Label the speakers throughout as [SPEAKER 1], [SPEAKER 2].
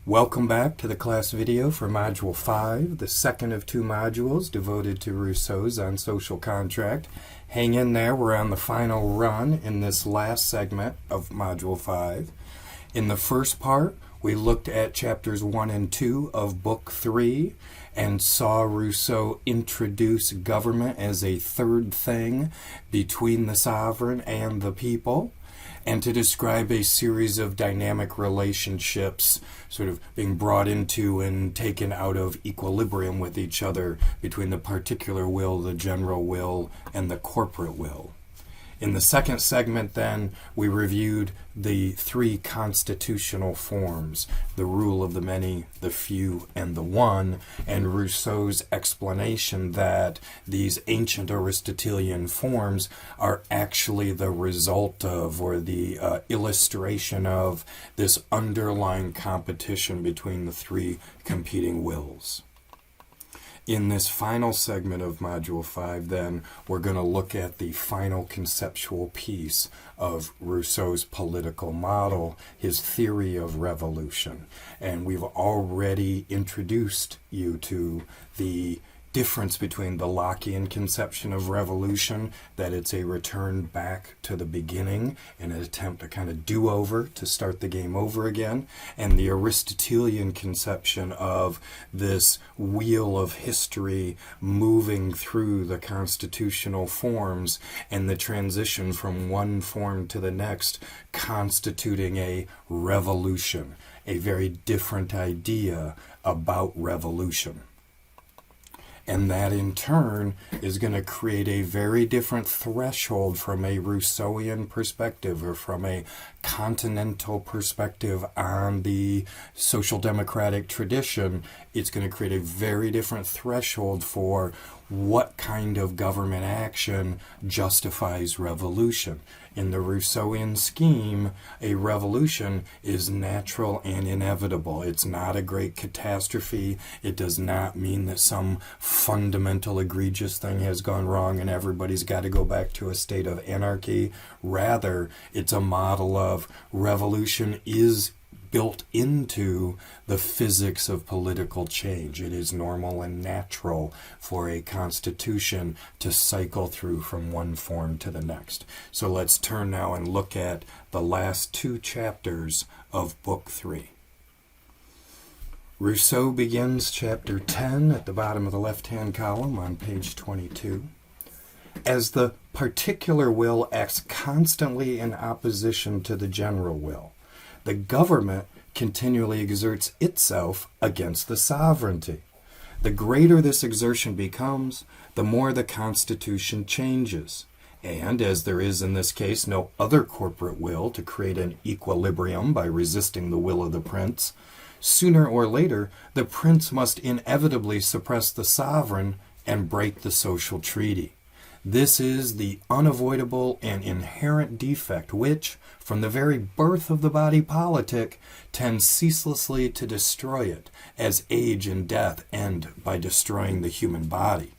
[SPEAKER 1] Welcome back to the class video for Module 5, the second of two modules devoted to Rousseau's On Social Contract. Hang in there, we're on the final run in this last segment of Module 5. In the first part, we looked at chapters 1 and 2 of Book 3 and saw Rousseau introduce government as a third thing between the sovereign and the people, and to describe a series of dynamic relationships sort of being brought into and taken out of equilibrium with each other between the particular will, the general will, and the corporate will. In the second segment, then, we reviewed the three constitutional forms, the rule of the many, the few, and the one, and Rousseau's explanation that these ancient Aristotelian forms are actually the result of, or the illustration of, this underlying competition between the three competing wills. In this final segment of Module 5, then, we're going to look at the final conceptual piece of Rousseau's political model, his theory of revolution. And we've already introduced you to the difference between the Lockean conception of revolution, that it's a return back to the beginning, an attempt to kind of do-over, to start the game over again, and the Aristotelian conception of this wheel of history moving through the constitutional forms and the transition from one form to the next, constituting a revolution, a very different idea about revolution. And that, in turn, is going to create a very different threshold from a Rousseauian perspective or from a continental perspective on the social democratic tradition. It's going to create a very different threshold for what kind of government action justifies revolution. In the Rousseauian scheme, a revolution is natural and inevitable. It's not a great catastrophe. It does not mean that some fundamental egregious thing has gone wrong and everybody's got to go back to a state of anarchy. Rather, it's a model of revolution is built into the physics of political change. It is normal and natural for a constitution to cycle through from one form to the next. So let's turn now and look at the last two chapters of Book 3. Rousseau begins chapter 10 at the bottom of the left-hand column on page 22. As the particular will acts constantly in opposition to the general will, the government continually exerts itself against the sovereignty. The greater this exertion becomes, the more the Constitution changes. And, as there is in this case no other corporate will to create an equilibrium by resisting the will of the prince, sooner or later the prince must inevitably suppress the sovereign and break the social treaty. This is the unavoidable and inherent defect which, from the very birth of the body politic, tends ceaselessly to destroy it, as age and death end by destroying the human body.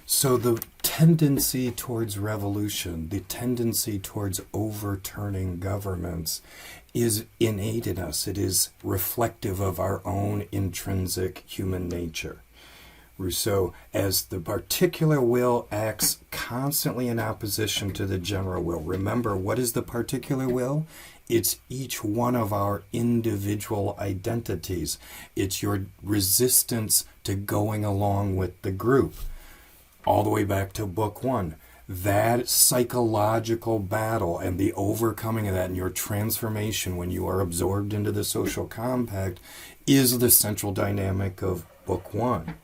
[SPEAKER 1] So the tendency towards revolution, the tendency towards overturning governments, is innate in us. It is reflective of our own intrinsic human nature. Rousseau, as the particular will acts constantly in opposition to the general will. Remember, what is the particular will? It's each one of our individual identities. It's your resistance to going along with the group. All the way back to Book 1. That psychological battle and the overcoming of that and your transformation when you are absorbed into the social compact is the central dynamic of Book 1.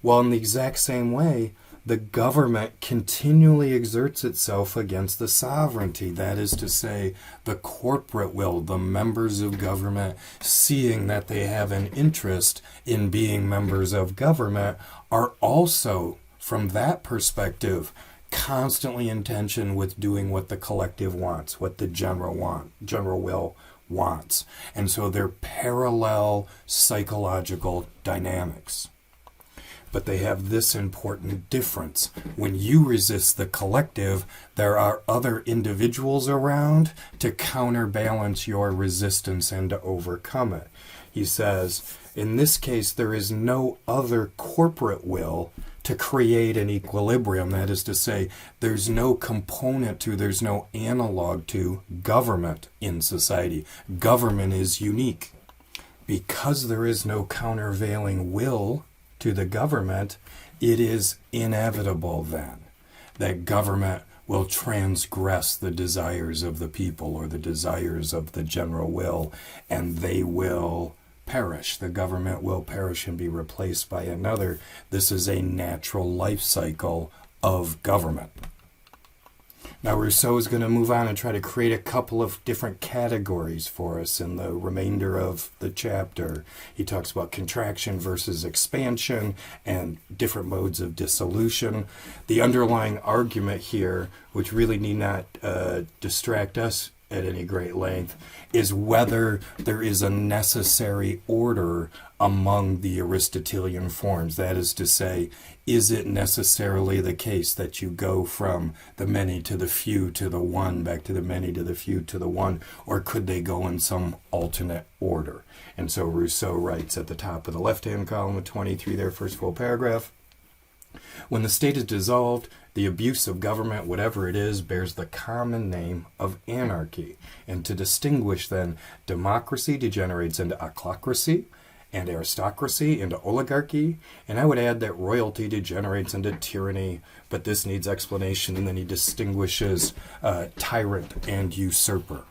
[SPEAKER 1] While in the exact same way, the government continually exerts itself against the sovereignty. That is to say, the corporate will, the members of government, seeing that they have an interest in being members of government, are also, from that perspective, constantly in tension with doing what the collective wants, what the general will wants. And so they're parallel psychological dynamics. But they have this important difference. When you resist the collective, there are other individuals around to counterbalance your resistance and to overcome it. He says, in this case, there is no other corporate will to create an equilibrium. That is to say, there's no component to, there's no analog to government in society. Government is unique. Because there is no countervailing will to the government, it is inevitable then that government will transgress the desires of the people or the desires of the general will, and they will perish. The government will perish and be replaced by another. This is a natural life cycle of government. Now Rousseau is going to move on and try to create a couple of different categories for us in the remainder of the chapter. He talks about contraction versus expansion and different modes of dissolution. The underlying argument here, which really need not distract us at any great length, is whether there is a necessary order among the Aristotelian forms. That is to say, is it necessarily the case that you go from the many to the few to the one, back to the many to the few to the one, or could they go in some alternate order? And so Rousseau writes at the top of the left-hand column of 23 there, first full paragraph, when the state is dissolved, the abuse of government, whatever it is, bears the common name of anarchy. And to distinguish then, democracy degenerates into ochlocracy, and aristocracy into oligarchy, and I would add that royalty degenerates into tyranny, but this needs explanation, and then he distinguishes tyrant and usurper.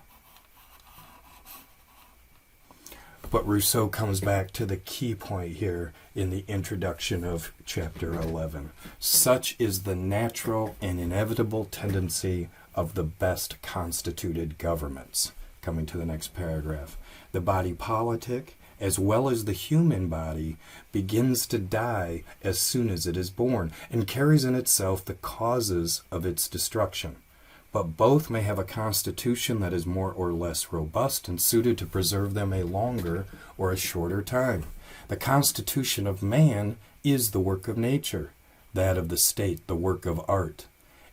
[SPEAKER 1] But Rousseau comes back to the key point here in the introduction of chapter 11. Such is the natural and inevitable tendency of the best constituted governments. Coming to the next paragraph. The body politic, as well as the human body, begins to die as soon as it is born, and carries in itself the causes of its destruction. But both may have a constitution that is more or less robust and suited to preserve them a longer or a shorter time. The constitution of man is the work of nature, that of the state the work of art.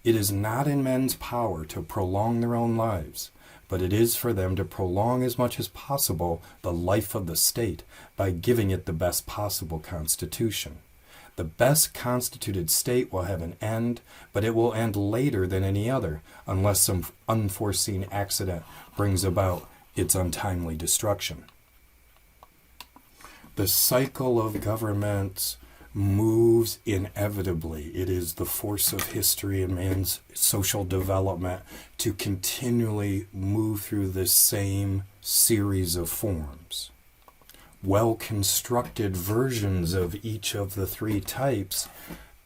[SPEAKER 1] It is not in men's power to prolong their own lives, but it is for them to prolong as much as possible the life of the state by giving it the best possible constitution. The best constituted state will have an end, but it will end later than any other, unless some unforeseen accident brings about its untimely destruction. The cycle of governments moves inevitably. It is the force of history and man's social development to continually move through this same series of forms. Well-constructed versions of each of the three types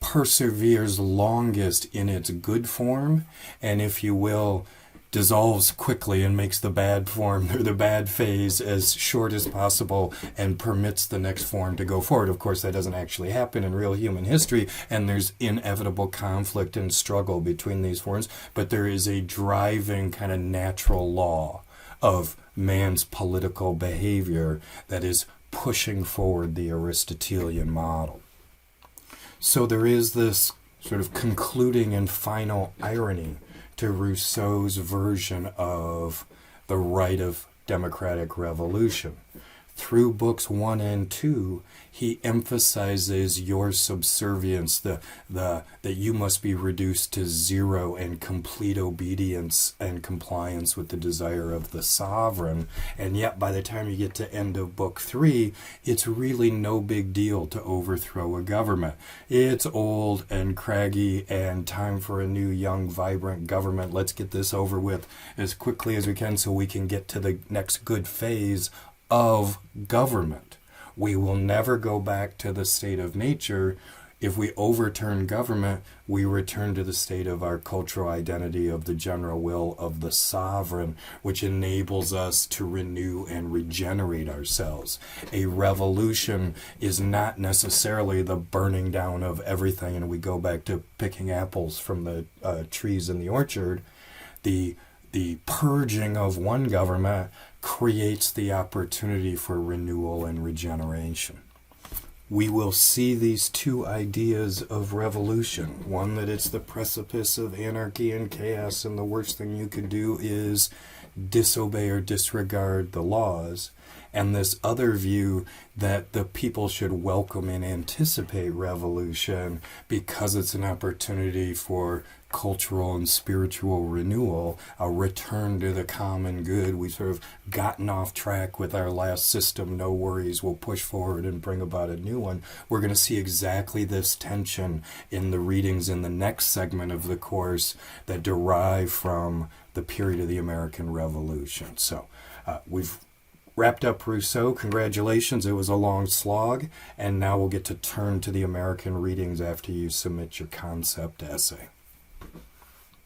[SPEAKER 1] perseveres longest in its good form, and if you will, dissolves quickly and makes the bad form or the bad phase as short as possible and permits the next form to go forward. Of course, that doesn't actually happen in real human history, and there's inevitable conflict and struggle between these forms, but there is a driving kind of natural law of man's political behavior that is pushing forward the Aristotelian model. So there is this sort of concluding and final irony to Rousseau's version of the right of democratic revolution. Through books 1 and 2, he emphasizes your subservience, that you must be reduced to zero and complete obedience and compliance with the desire of the sovereign. And yet by the time you get to end of book 3, it's really no big deal to overthrow a government. It's old and craggy and time for a new, young, vibrant government. Let's get this over with as quickly as we can so we can get to the next good phase of government. We will never go back to the state of nature. If we overturn government, we return to the state of our cultural identity of the general will of the sovereign, which enables us to renew and regenerate ourselves. A revolution is not necessarily the burning down of everything and we go back to picking apples from the trees in the orchard. The purging of one government creates the opportunity for renewal and regeneration. we will see these two ideas of revolution. One, that it's the precipice of anarchy and chaos, and the worst thing you could do is disobey or disregard the laws. And this other view that the people should welcome and anticipate revolution because it's an opportunity for cultural and spiritual renewal, a return to the common good. We've sort of gotten off track with our last system. No worries, we'll push forward and bring about a new one. We're going to see exactly this tension in the readings in the next segment of the course that derive from the period of the American Revolution. So we've wrapped up Rousseau. Congratulations, it was a long slog. And now we'll get to turn to the American readings after you submit your concept essay.